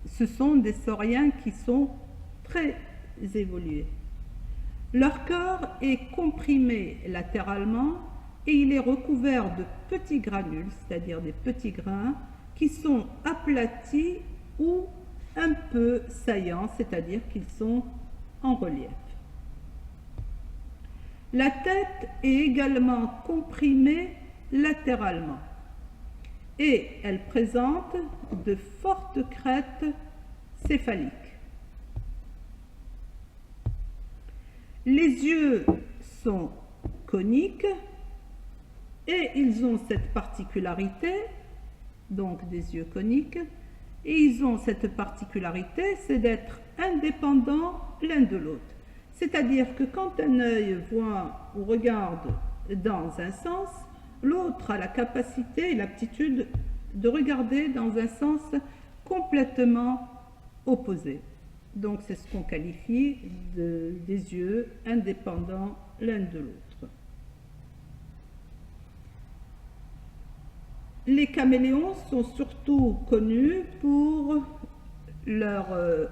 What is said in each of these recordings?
ce sont des sauriens qui sont très évolués. Leur corps est comprimé latéralement et il est recouvert de petits granules, c'est-à-dire des petits grains, qui sont aplatis ou un peu saillants, c'est-à-dire qu'ils sont en relief. La tête est également comprimée latéralement et elle présente de fortes crêtes céphaliques. Les yeux sont coniques et ils ont cette particularité, donc des yeux coniques, et ils ont cette particularité, c'est d'être indépendants l'un de l'autre. C'est-à-dire que quand un œil voit ou regarde dans un sens, l'autre a la capacité et l'aptitude de regarder dans un sens complètement opposé. Donc c'est ce qu'on qualifie des yeux indépendants l'un de l'autre. Les caméléons sont surtout connus pour leur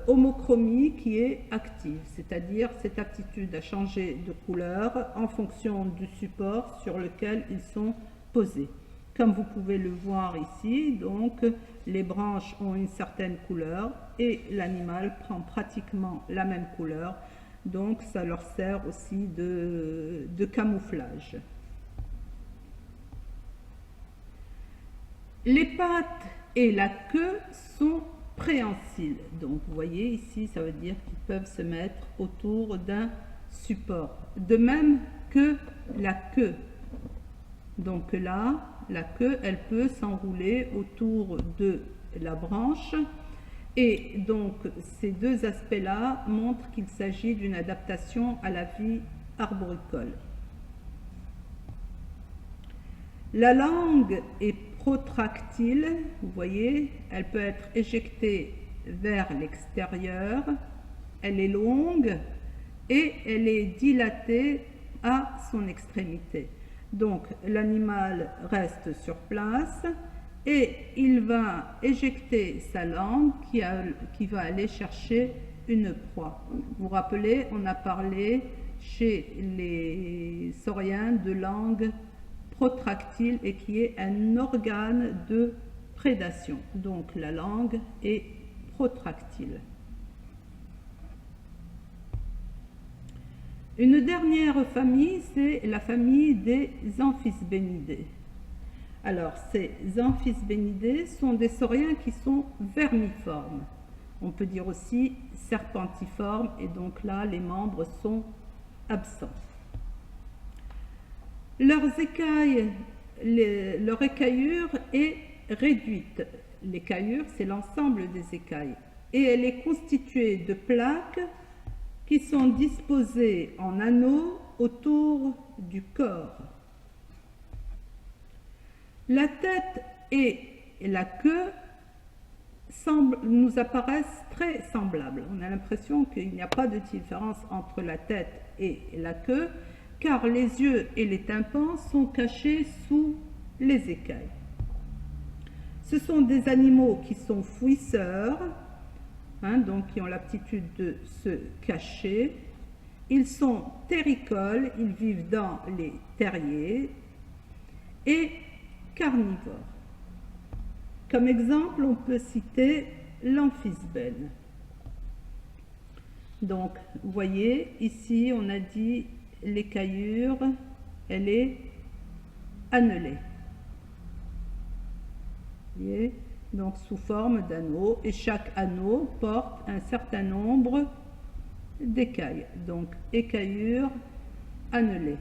homochromie qui est active, c'est-à-dire cette aptitude à changer de couleur en fonction du support sur lequel ils sont posés. Comme vous pouvez le voir ici, donc les branches ont une certaine couleur et l'animal prend pratiquement la même couleur, donc ça leur sert aussi de camouflage. Les pattes et la queue sont préhensiles. Donc vous voyez ici, ça veut dire qu'ils peuvent se mettre autour d'un support. De même que la queue. Donc là, la queue, elle peut s'enrouler autour de la branche. Et donc ces deux aspects-là montrent qu'il s'agit d'une adaptation à la vie arboricole. La langue est protractile, vous voyez, elle peut être éjectée vers l'extérieur, elle est longue et elle est dilatée à son extrémité. Donc l'animal reste sur place et il va éjecter sa langue qui va aller chercher une proie. Vous vous rappelez, on a parlé chez les sauriens de langue protractile et qui est un organe de prédation. Donc la langue est protractile. Une dernière famille, c'est la famille des Amphisbénidés. Alors ces Amphisbénidés sont des sauriens qui sont vermiformes. On peut dire aussi serpentiformes et donc là les membres sont absents. Leur écaillure est réduite. L'écaillure, c'est l'ensemble des écailles. Et elle est constituée de plaques qui sont disposées en anneaux autour du corps. La tête et la queue nous apparaissent très semblables. On a l'impression qu'il n'y a pas de différence entre la tête et la queue, car les yeux et les tympans sont cachés sous les écailles. Ce sont des animaux qui sont fouisseurs, donc qui ont l'aptitude de se cacher. Ils sont terricoles, ils vivent dans les terriers et carnivores. Comme exemple, on peut citer l'Amphisbène. Donc, vous voyez, ici, on a dit l'écaillure, elle est annelée. Vous voyez, donc sous forme d'anneau, et chaque anneau porte un certain nombre d'écailles. Donc, écaillure annelée.